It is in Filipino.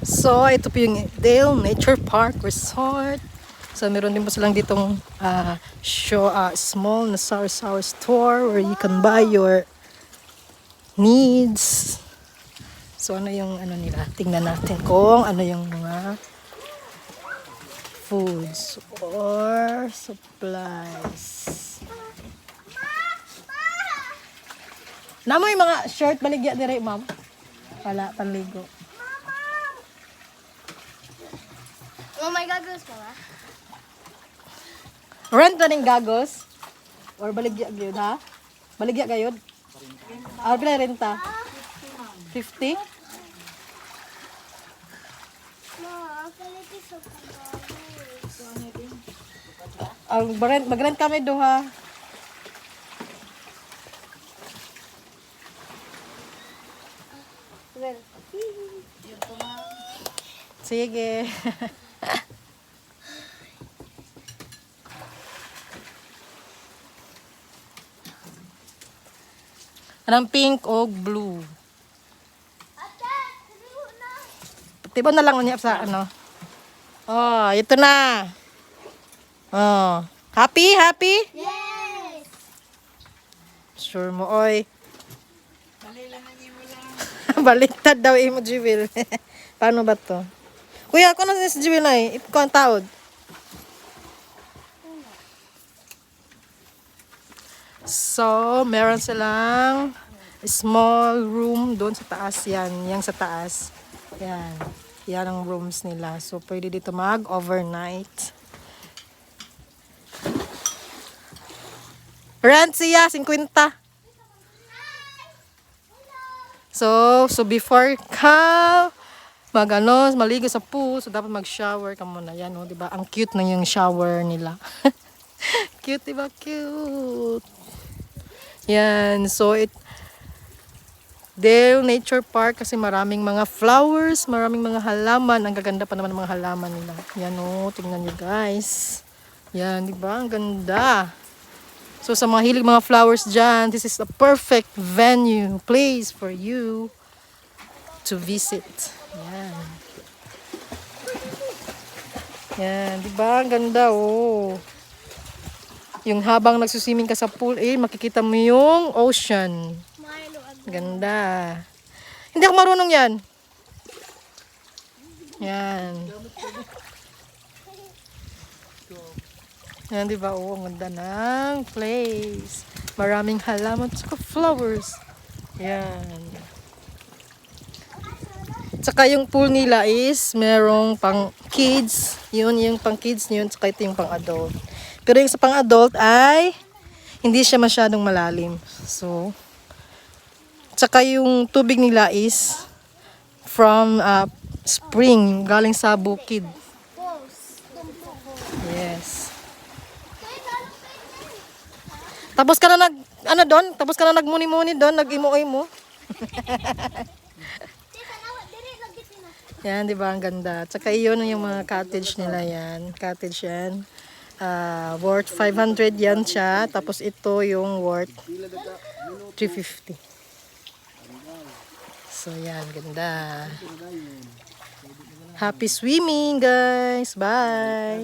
So, ito po yung Dale Nature Park Resort. So, meron din po silang ditong small na sour store where you can buy your needs. So, ano yung ano nila? Tingnan natin kung ano yung mga foods or supplies. Namo yung mga shirt baligya dire, ma'am. Wala, panligo. Oh my goggles mo ba? Rent na ning gagos? Or baligya gyud ha? Baligya gayud? Ah, pila renta? 50? Ma, kaliti sa goggles. Mag-rent kami duha. Well, Sige. Anong pink o blue? ate, saliho na. Tiba na lang niya sa ano. Oh, ito na. Oh. Happy? Happy? Yes! Sure mo, oy. Baliktad daw imo, Jewel. Paano ba to? Kuya, ako na si Jewel na eh. Ito ang taod. So, meron silang small room doon sa taas yan. Yang sa taas. Yan. Yan ang rooms nila. So, pwede dito mag-overnight. Rent siya, 50. So before ka maligo sa pool, so dapat mag-shower ka muna. Yan, oh, 'di ba? Ang cute na yung shower nila. Cute, 'di ba? Cute. Yan, so Dale Nature Park kasi maraming mga flowers, maraming mga halaman. Ang gaganda pa naman ng mga halaman nila. Yan, oh, tingnan niyo guys. Yan, 'di ba? Ang ganda. So sa mga hilig mga flowers dyan, this is a perfect venue, place for you to visit. Yan. Yan, di ba? Ang ganda, oh. Yung habang nagsuswimming ka sa pool, makikita mo yung ocean. Milo, Ganda. Hindi ako marunong yan. Yan. Yan, di ba? Oh, ang ganda ng place. Maraming halaman at flowers. Yan. Tsaka yung pool nila is merong pang kids. Yun, yung pang kids yun. Tsaka ito yung pang adult. Pero yung sa pang adult ay hindi siya masyadong malalim. So, tsaka yung tubig nila is from spring. Galing sa bukid. Balls. Yes. Tapos ka na Tapos ka na nagmuni-muni doon, nag-imo-imo. Yan, di ba? Ang ganda. Tsaka yun yung mga cottage nila yan. Cottage yan. Worth 500 yan siya. Tapos ito yung worth 350. So yan, ganda. Happy swimming guys. Bye.